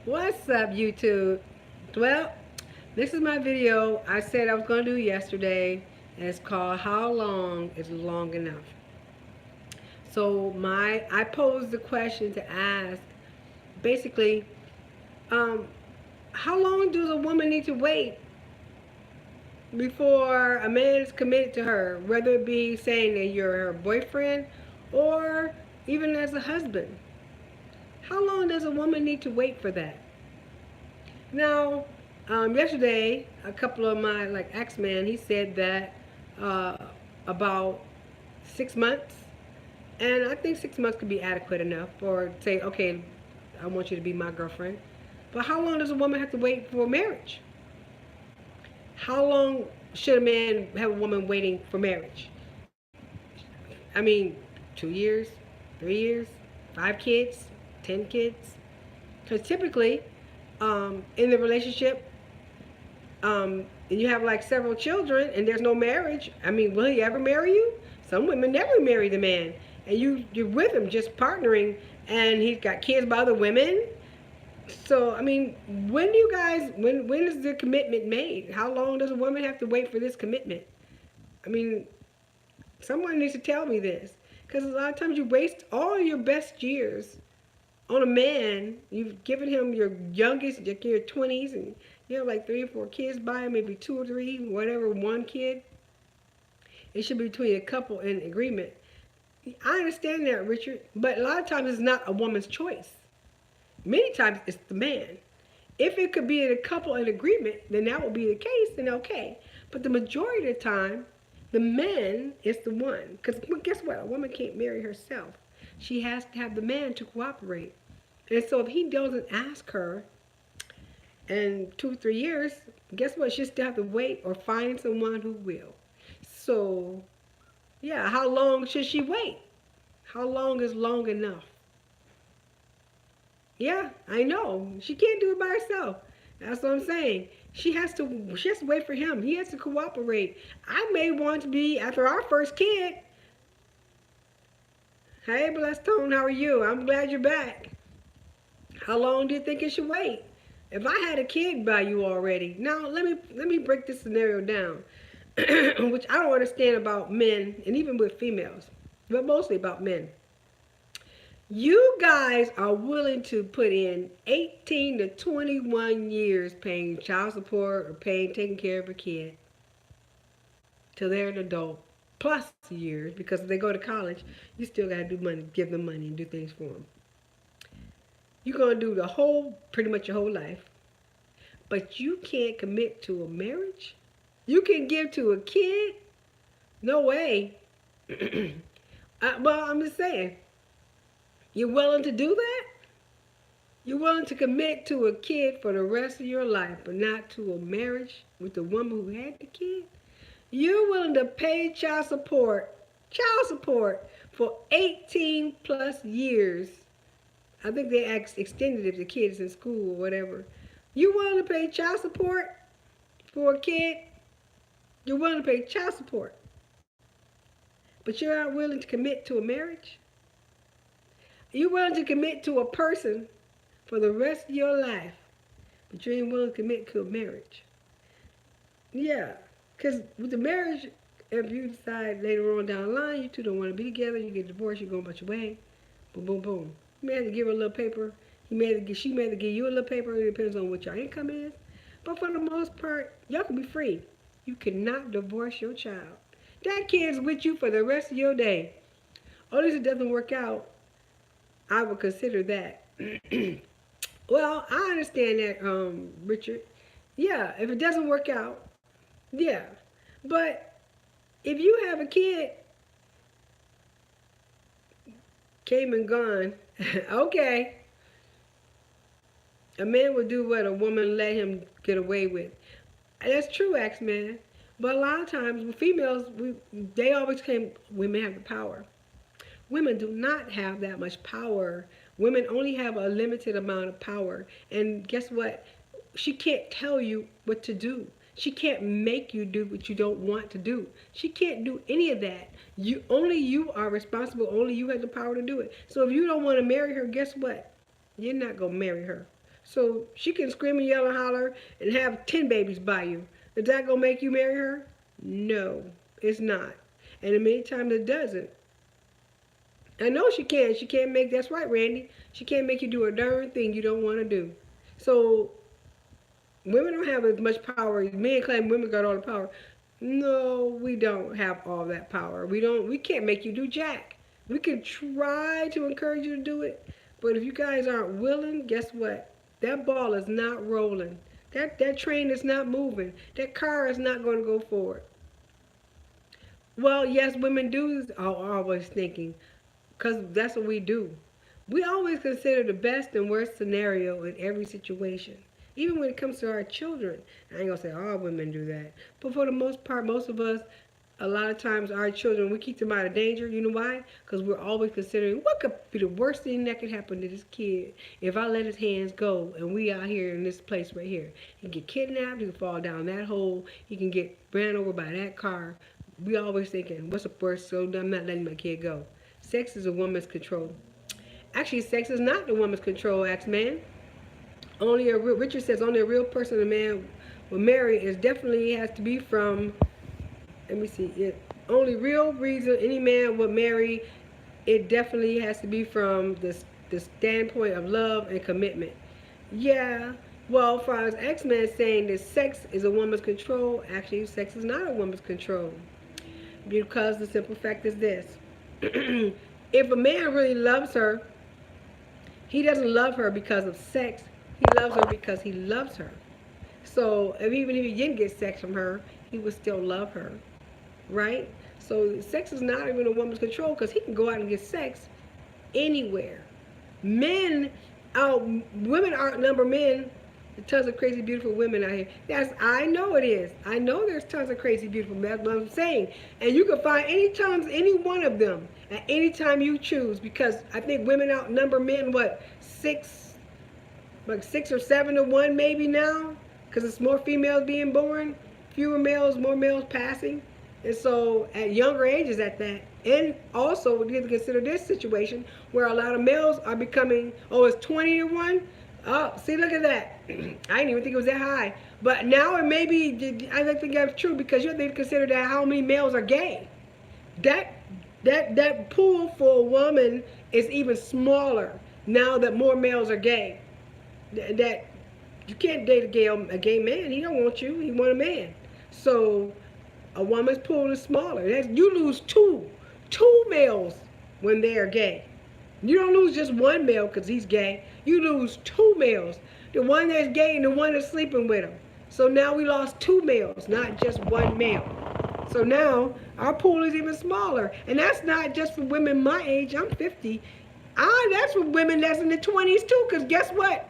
What's up, YouTube? Well, this is my video I said I was going to do yesterday, and it's called How Long is Long Enough? I posed the question to ask, basically, um, how long does a woman need to wait before a man is committed to her, whether it be saying that you're her boyfriend or even as a husband? How long does a woman need to wait for that? Now, yesterday, a couple of my ex-men, he said that uh, about 6 months, and I think 6 months could be adequate enough for say, okay, I want you to be my girlfriend. But how long does a woman have to wait for marriage? How long should a man have a woman waiting for marriage? I mean, 2 years, 3 years, 5 kids, 10 kids? Because typically, in the relationship, and you have like several children and there's no marriage, I mean, will he ever marry you? Some women never marry the man, and you're with him just partnering, and he's got kids by other women. So I mean, when do you guys when is the commitment made? How long does a woman have to wait for this commitment? I mean, someone needs to tell me this, because a lot of times you waste all your best years on a man. You've given him your youngest, your 20s, and you have like 3 or 4 kids by him, maybe 2 or 3, whatever, one kid. It should be between a couple in agreement. I understand that, Richard, but a lot of times it's not a woman's choice. Many times it's the man. If it could be in a couple in agreement, then that would be the case, then okay. But the majority of the time, the man is the one. Because guess what? A woman can't marry herself. She has to have the man to cooperate. And so if he doesn't ask her in 2 or 3 years, guess what? She'll still have to wait or find someone who will. So, yeah, how long should she wait? How long is long enough? Yeah, I know. She can't do it by herself. That's what I'm saying. She has to wait for him. He has to cooperate. I may want to be after our first kid. Hey, Blessed Tone, how are you? I'm glad you're back. How long do you think it should wait? If I had a kid by you already. Now let me break this scenario down. Which I don't understand about men and even with females, but mostly about men. You guys are willing to put in 18 to 21 years paying child support or taking care of a kid till they're an adult, plus years, because if they go to college, you still got to do money, give them money and do things for them. You're going to do pretty much your whole life, but you can't commit to a marriage? You can give to a kid? No way. Well, I'm just saying, you're willing to do that? You're willing to commit to a kid for the rest of your life, but not to a marriage with the woman who had the kid? You're willing to pay child support for 18 plus years. I think they extended it if the kid is in school or whatever. You willing to pay child support for a kid? You're willing to pay child support, but you're not willing to commit to a marriage? You're willing to commit to a person for the rest of your life, but you ain't willing to commit to a marriage. Yeah, because with the marriage, if you decide later on down the line you two don't want to be together, you get divorced, you're going about your way, boom, boom, boom. You may have to give her a little paper. She may have to give you a little paper. It depends on what your income is. But for the most part, y'all can be free. You cannot divorce your child. That kid's with you for the rest of your day. Only if it doesn't work out, I would consider that. Well, I understand that, Richard. Yeah, if it doesn't work out, yeah. But if you have a kid, came and gone, okay. A man would do what a woman let him get away with. That's true, X-Man. But a lot of times with females, they always claim women have the power. Women do not have that much power. Women only have a limited amount of power. And guess what? She can't tell you what to do. She can't make you do what you don't want to do. She can't do any of that. Only you are responsible. Only you have the power to do it. So if you don't want to marry her, guess what? You're not gonna marry her. So she can scream and yell and holler and have 10 babies by you. Is that gonna make you marry her? No, it's not. And many times it doesn't. I know she can. She can't make, that's right, Randy. She can't make you do a darn thing you don't want to do. So women don't have as much power. Men claim women got all the power. No, we don't have all that power. We can't make you do jack. We can try to encourage you to do it, but if you guys aren't willing, guess what? That ball is not rolling. That train is not moving. That car is not going to go forward. Well, yes, women do are always thinking, because that's what we do. We always consider the best and worst scenario in every situation. Even when it comes to our children. I ain't gonna say all women do that. But for the most part, most of us, a lot of times our children, we keep them out of danger. You know why? Because we're always considering what could be the worst thing that could happen to this kid if I let his hands go and we out here in this place right here. He can get kidnapped, he can fall down that hole, he can get ran over by that car. We always thinking, what's the worst, so I'm not letting my kid go. Sex is a woman's control. Actually, sex is not the woman's control, ask man. Only a real, Richard says only a real person a man will marry is definitely has to be from, let me see, it only real reason any man would marry, it definitely has to be from the standpoint of love and commitment. Yeah, well, for as X-Men saying that sex is a woman's control, actually sex is not a woman's control. Because the simple fact is this. If a man really loves her, he doesn't love her because of sex. He loves her because he loves her. So even if he didn't get sex from her, he would still love her, right? So sex is not even a woman's control because he can go out and get sex anywhere. Men women outnumber men. Tons of crazy, beautiful women out here. I know it is. I know there's tons of crazy, beautiful men. That's what I'm saying. And you can find any one of them at any time you choose. Because I think women outnumber men. What, like 6 or 7 to 1 maybe now? Because it's more females being born, fewer males, more males passing. And so at younger ages at that. And also we have to consider this situation where a lot of males are becoming, oh, it's 20 to 1. Oh, see, look at that. I didn't even think it was that high. But now it may be, I don't think that's true because you have to consider that how many males are gay. That that pool for a woman is even smaller now that more males are gay. That you can't date a gay man. He don't want you. He want a man. So a woman's pool is smaller. You lose two males when they are gay. You don't lose just one male because he's gay. You lose two males. The one that's gay and the one that's sleeping with him. So now we lost two males, not just one male. So now our pool is even smaller. And that's not just for women my age. I'm 50. That's for women that's in the 20s too. Because guess what?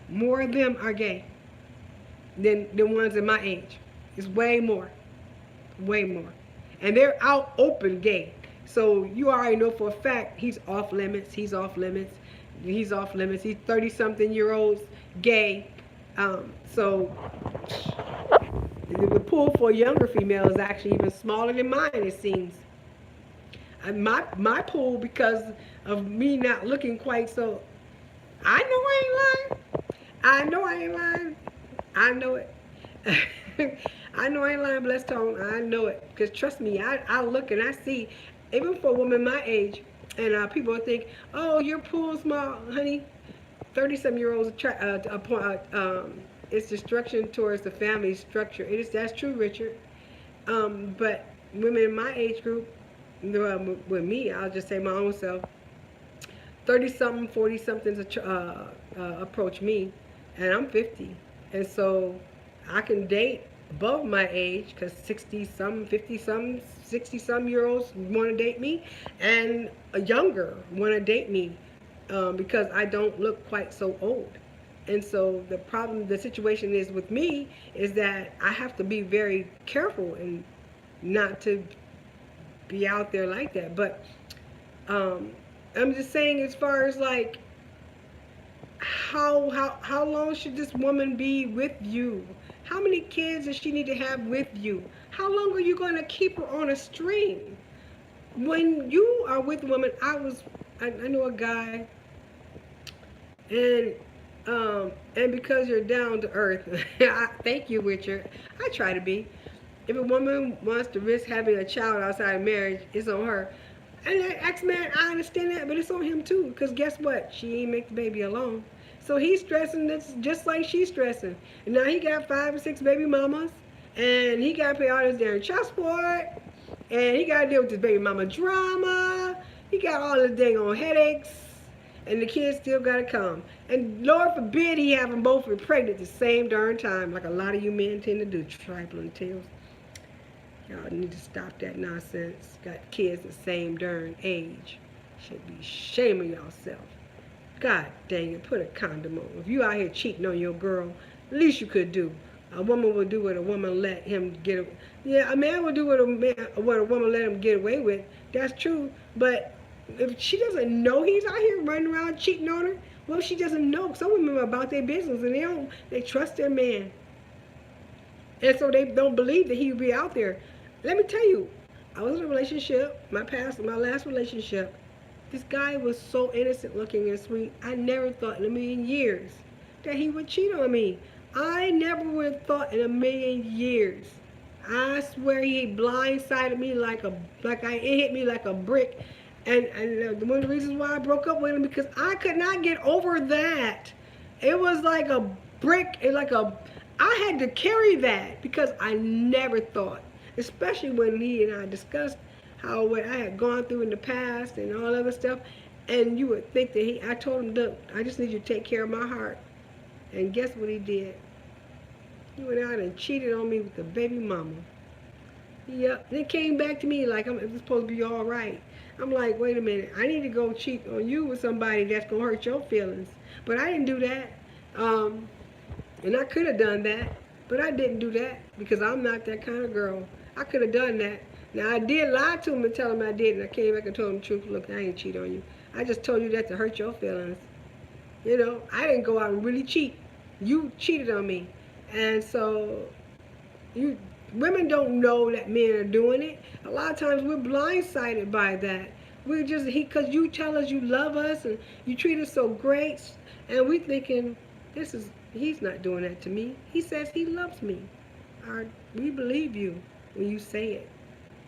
More of them are gay than the ones in my age. It's way more. Way more. And they're out open gay. So you already know for a fact he's off limits. He's off limits. He's off limits. He's 30-something-year-olds gay. So the pool for younger female is actually even smaller than mine, it seems. My pool, because of me not looking quite so, I know I ain't lying. I know I ain't lying. I know it. I know I ain't lying, blessed tone. I know it. Because trust me, I look and I see, even for a woman my age, and people think, oh, your pool's small, honey. 30-some-year-olds, it's destruction towards the family structure. That's true, Richard. But women in my age group, with me, I'll just say my own self, 30-something, 40-somethings approach me, and I'm 50. And so I can date above my age because 60-some, 50-some, 60-some-year-olds want to date me, and a younger want to date me because I don't look quite so old. And so the situation is with me is that I have to be very careful and not to be out there like that. But I'm just saying, as far as like how long should this woman be with you? How many kids does she need to have with you? How long are you going to keep her on a string? When you are with a woman, I know a guy, and and because you're down to earth, thank you, Richard. I try to be. If a woman wants to risk having a child outside of marriage, it's on her. And that ex-man, I understand that, but it's on him too. Because guess what? She ain't make the baby alone. So he's stressing this just like she's stressing. And now he got 5 or 6 baby mamas. And he got to pay all this damn child support. And he got to deal with this baby mama drama. He got all this dang on headaches. And the kids still got to come. And Lord forbid he have them both pregnant at the same darn time, like a lot of you men tend to do, trifling tales. Y'all need to stop that nonsense. Got kids the same darn age. Should be shaming yourself. God dang it, put a condom on. If you out here cheating on your girl, least you could do. A woman will do what a woman let him get. Yeah, a man will do what a woman let him get away with. That's true. But if she doesn't know he's out here running around cheating on her, well, she doesn't know. Some women are about their business and they trust their man, and so they don't believe that he would be out there. Let me tell you, I was in a relationship, my last relationship. This guy was so innocent looking and sweet. I never thought in a million years that he would cheat on me. I never would have thought in a million years. I swear he blindsided me it hit me like a brick. And one of the reasons why I broke up with him because I could not get over that. It was like a brick, I had to carry that because I never thought, especially when he and I discussed what I had gone through in the past and all other stuff. And you would think that I told him, look, I just need you to take care of my heart. And guess what he did? He went out and cheated on me with the baby mama. Yep. And it came back to me like I'm supposed to be all right. I'm like, wait a minute. I need to go cheat on you with somebody that's going to hurt your feelings. But I didn't do that. And I could have done that. But I didn't do that because I'm not that kind of girl. I could have done that. Now, I did lie to him and tell him I did. And I came back and told him the truth. Look, I ain't cheat on you. I just told you that to hurt your feelings. You know, I didn't go out and really cheat. You cheated on me. And so you women don't know that men are doing it. A lot of times we're blindsided by that. We're just because you tell us you love us and you treat us so great, and we thinking he's not doing that to me. He says he loves me. We believe you when you say it.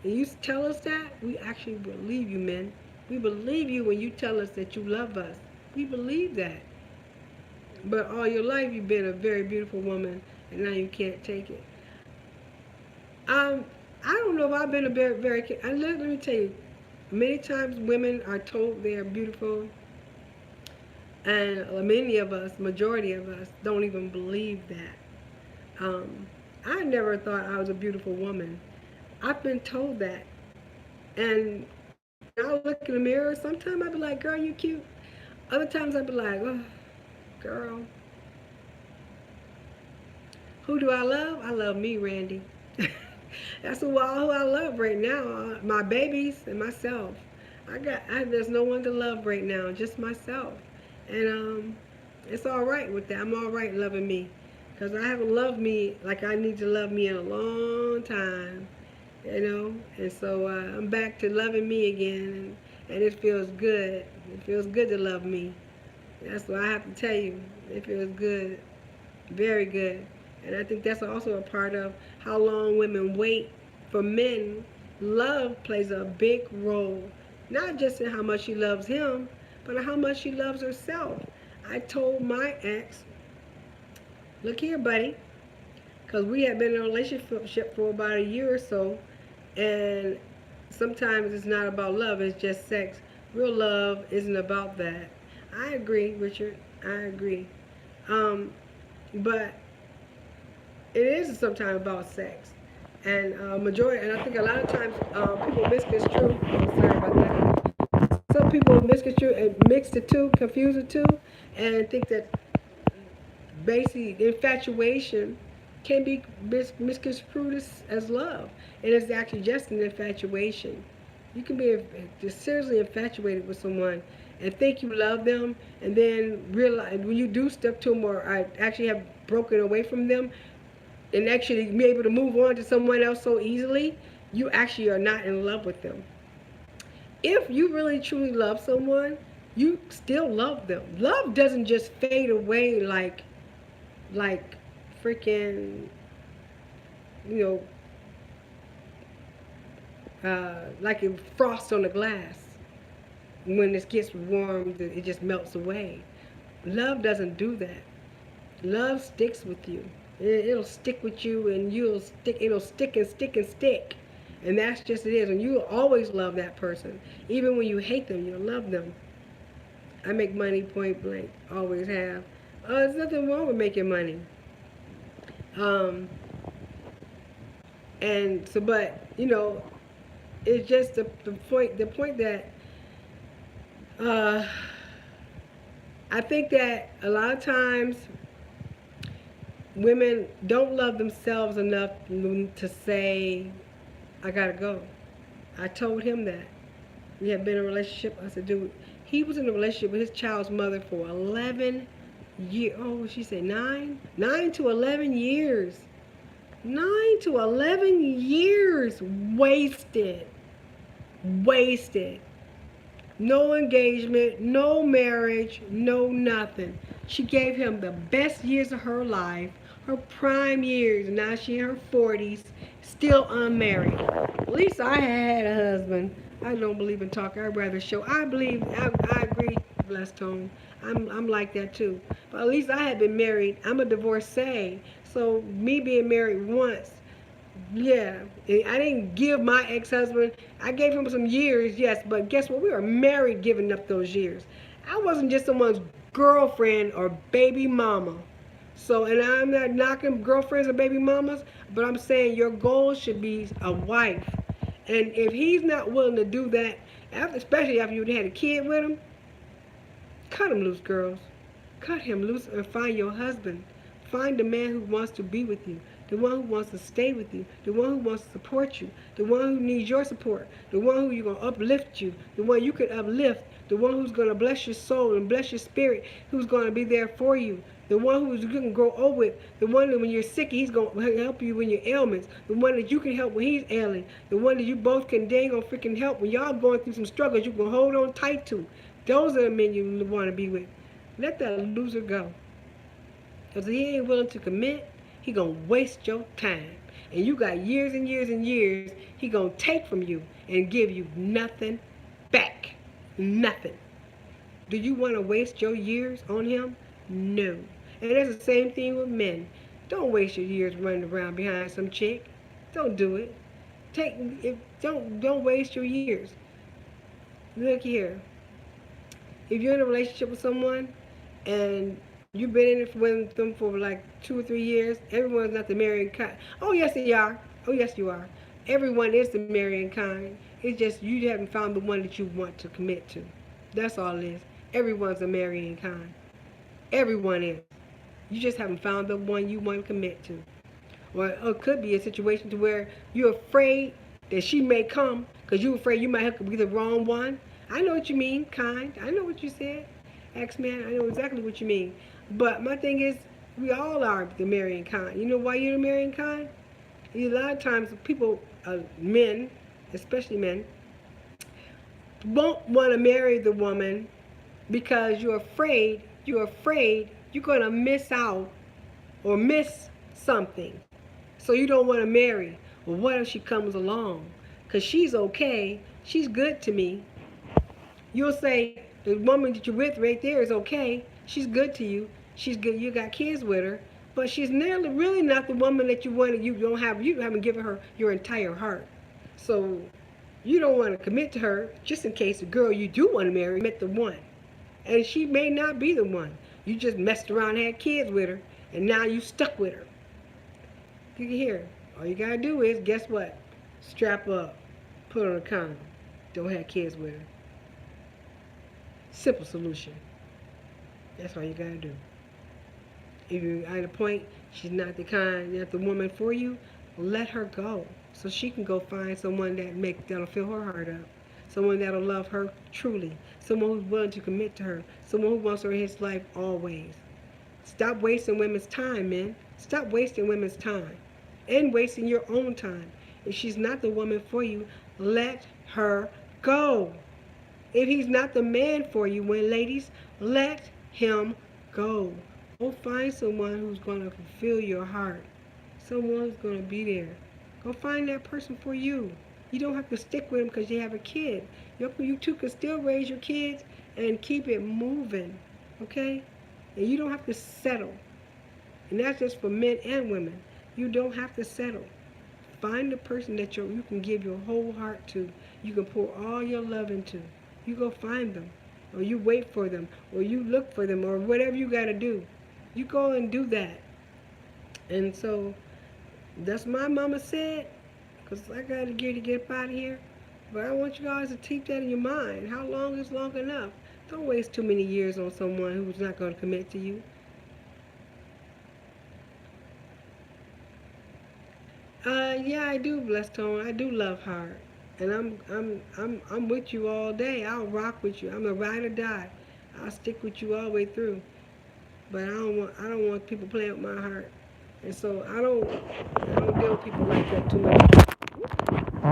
And you tell us that, we actually believe you, men. We believe you when you tell us that you love us. We believe that. But all your life you've been a very beautiful woman, and now you can't take it. I don't know if I've been a let me tell you, many times women are told they are beautiful, and many of us, majority of us, don't even believe that. I never thought I was a beautiful woman. I've been told that. And when I look in the mirror, sometimes I'll be like, girl, you cute. Other times I'll be like, oh, girl. Who do I love? I love me, Randy. That's who I love right now. My babies and myself. There's no one to love right now, just myself. And it's all right with that. I'm all right loving me. Because I haven't loved me like I need to love me in a long time. You know? And so I'm back to loving me again. And it feels good. It feels good to love me. That's what I have to tell you. It feels good. Very good. And I think that's also a part of how long women wait for men. Love plays a big role, not just in how much she loves him, but how much she loves herself. I told my ex, look here, buddy, because we had been in a relationship for about a year or so, and sometimes it's not about love, it's just sex. Real love isn't about that. I agree, Richard. I agree. But it is sometimes about sex. And and I think a lot of times people misconstrue. Oh, sorry about that. Some people misconstrue and mix the two, confuse the two, and think that basically infatuation can be misconstrued as love, and it's actually just an infatuation. You can be just seriously infatuated with someone and think you love them, and then realize when you do step to them or actually have broken away from them, and actually be able to move on to someone else so easily, you actually are not in love with them. If you really truly love someone, you still love them. Love doesn't just fade away like freaking, you like it frost on the glass. When it gets warm, it just melts away. Love doesn't do that. Love sticks with you. It'll stick with you, and you'll stick. It'll stick and stick and stick, and that's just it is. And you'll always love that person, even when you hate them. You'll love them. I make money point blank. Always have. There's nothing wrong with making money. Um, and so, but it's just the point. The point that uh, I think that a lot of times women don't love themselves enough to say, I gotta go. I told him that. We had been in a relationship. I said, dude, he was in a relationship with his child's mother for 11 years. Oh, she said 9? 9 to 11 years. 9 to 11 years wasted. Wasted. No engagement, no marriage, no nothing. She gave him the best years of her life, her prime years. Now she in her 40s, still unmarried. At least I had a husband. I don't believe in talk. I'd rather show. I agree, blessed tone. I'm like that too. But at least I had been married. I'm a divorcee. So me being married once, yeah, I didn't give my ex-husband. I gave him some years, yes, but guess what? We were married, giving up those years. I wasn't just someone's girlfriend or baby mama. So, and I'm not knocking girlfriends or baby mamas, but I'm saying your goal should be a wife. And if he's not willing to do that, especially after you had a kid with him, cut him loose, girls. Cut him loose and find your husband. Find the man who wants to be with you, the one who wants to stay with you, the one who wants to support you, the one who needs your support, the one who you're going to uplift you, the one you could uplift, the one who's going to bless your soul and bless your spirit, who's going to be there for you, the one who you can grow old with, the one that when you're sick, he's going to help you when your ailments, the one that you can help when he's ailing, the one that you both can dang on freaking help when y'all going through some struggles you can hold on tight to. Those are the men you want to be with. Let that loser go. Because if he ain't willing to commit, he going to waste your time. And you got years and years and years he going to take from you and give you nothing back. Nothing. Do you want to waste your years on him? No. And that's the same thing with men. Don't waste your years running around behind some chick. Don't do it. Don't waste your years. Look here. If you're in a relationship with someone and you've been in it with them for like 2 or 3 years, everyone's not the marrying kind. Oh yes they are. Oh yes you are. Everyone is the marrying kind. It's just you haven't found the one that you want to commit to. That's all it is. Everyone's a marrying kind. Everyone is. You just haven't found the one you want to commit to. Or it could be a situation to where you're afraid that she may come because you're afraid you might have to be the wrong one. I know what you mean, kind. I know what you said. X-Man, I know exactly what you mean. But my thing is, we all are the marrying kind. You know why you're the marrying kind? A lot of times people, men, especially men, won't want to marry the woman because you're afraid you're going to miss out or miss something. So you don't want to marry. Well, what if she comes along? Because she's okay. She's good to me. You'll say, the woman that you're with right there is okay. She's good to you. She's good. You got kids with her. But she's nearly really not the woman that you wanted. You haven't given her your entire heart. So you don't want to commit to her just in case the girl you do want to marry met the one. And she may not be the one. You just messed around and had kids with her, and now you stuck with her. You can hear. All you gotta do is, guess what? Strap up, put on a condom. Don't have kids with her. Simple solution. That's all you gotta do. If you're at a point she's not the kind, not the woman for you, let her go so she can go find someone that'll fill her heart up. Someone that'll love her truly. Someone who's willing to commit to her. Someone who wants her in his life always. Stop wasting women's time, men. Stop wasting women's time. And wasting your own time. If she's not the woman for you, let her go. if he's not the man for you, when ladies, let him go. Go find someone who's going to fulfill your heart. Someone who's going to be there. Go find that person for you. You don't have to stick with him because you have a kid. You two can still raise your kids and keep it moving. Okay? And you don't have to settle. And that's just for men and women. You don't have to settle. Find the person that you can give your whole heart to. You can pour all your love into. You go find them. Or you wait for them. Or you look for them. Or whatever you got to do. You go and do that. And so, that's my mama said. Because I got to get up out of here. But I want you guys to keep that in your mind. How long is long enough? Don't waste too many years on someone who's not going to commit to you. Yeah, I do, Blessed Tone. I do love hard, and I'm with you all day. I'll rock with you. I'm a ride or die. I'll stick with you all the way through. But I don't want people playing with my heart, and so I don't deal with people like that too much.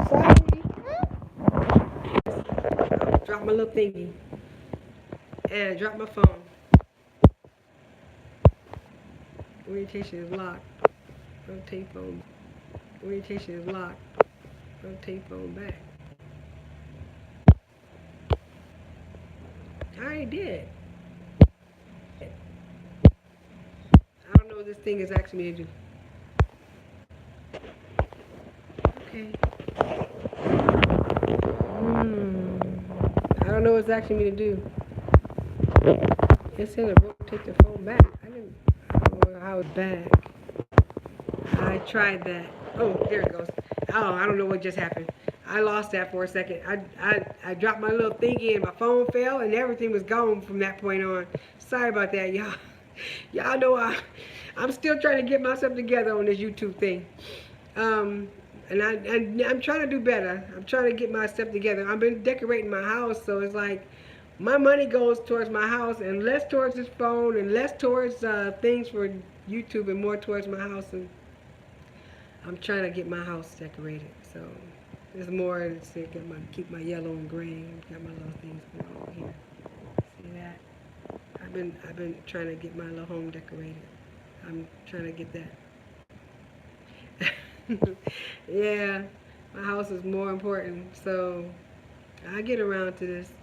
Sorry, I dropped my little thingy, and I dropped my phone. Orientation is locked. Don't take phone. Orientation is locked. Don't take phone back. I already did. I don't know what this thing is asking me to do. Okay. I don't know what it's asking me to do. It's in the rotate the phone back. I don't know how it's back. I tried that. Oh, there it goes. Oh, I don't know what just happened. I lost that for a second. I dropped my little thingy and my phone fell and everything was gone from that point on. Sorry about that, y'all. Y'all know I'm still trying to get myself together on this YouTube thing. And I'm trying to do better. I'm trying to get myself together. I've been decorating my house, so it's like my money goes towards my house and less towards this phone and less towards things for YouTube and more towards my house. And I'm trying to get my house decorated. So there's more to see. Keep my yellow and gray. Got my little things going on here. See that? I've been trying to get my little home decorated. I'm trying to get that. Yeah, my house is more important, so I get around to this,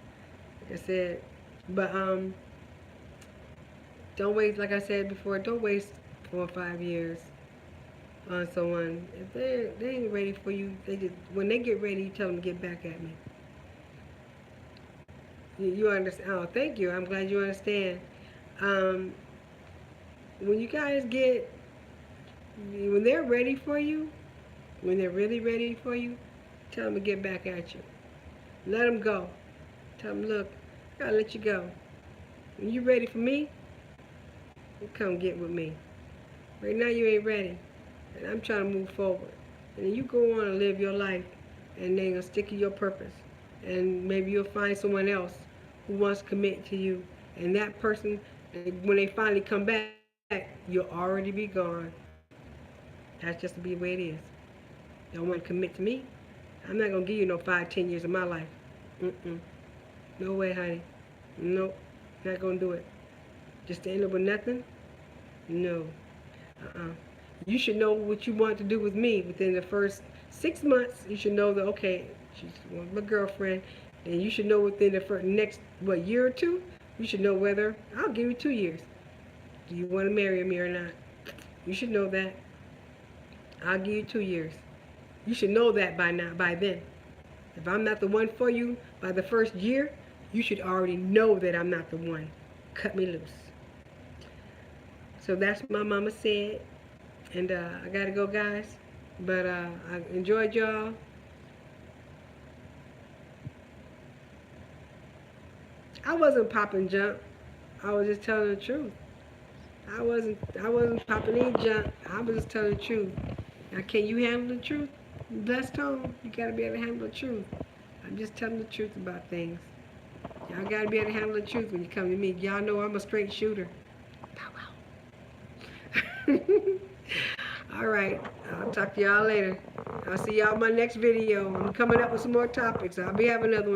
like I said. But don't waste, like I said before, don't waste 4 or 5 years on someone. If they ain't ready for you, when they get ready, you tell them to get back at me. You understand? Oh, thank you. I'm glad you understand. Um, when you guys when they're ready for you, when they're really ready for you, tell them to get back at you. Let them go. Tell them, look, I gotta let you go. When you ready for me, you come get with me. Right now you ain't ready, and I'm trying to move forward. And then you go on and live your life, and they're gonna stick to your purpose. And maybe you'll find someone else who wants to commit to you. And that person, when they finally come back, you'll already be gone. That's just to be the way it is. Don't want to commit to me. I'm not gonna give you no 5, 10 years of my life. Mm-mm. No way, honey. Nope. Not gonna do it. Just to end up with nothing? No. You should know what you want to do with me within the first 6 months. You should know that, okay, she's my girlfriend. And you should know within the next, year or two, you should know whether, I'll give you 2 years. Do you want to marry me or not? You should know that. I'll give you 2 years. You should know that by then. If I'm not the one for you by the first year, you should already know that I'm not the one. Cut me loose. So that's what my mama said. And I gotta go, guys. But I enjoyed y'all. I wasn't popping junk. I was just telling the truth. I wasn't popping any junk. I was just telling the truth. Now, can you handle the truth? Blessed Tone, you gotta be able to handle the truth. I'm just telling the truth about things. Y'all gotta be able to handle the truth when you come to me. Y'all know I'm a straight shooter. Pow wow. All right, I'll talk to y'all later. I'll see y'all in my next video. I'm coming up with some more topics. I'll be having another one.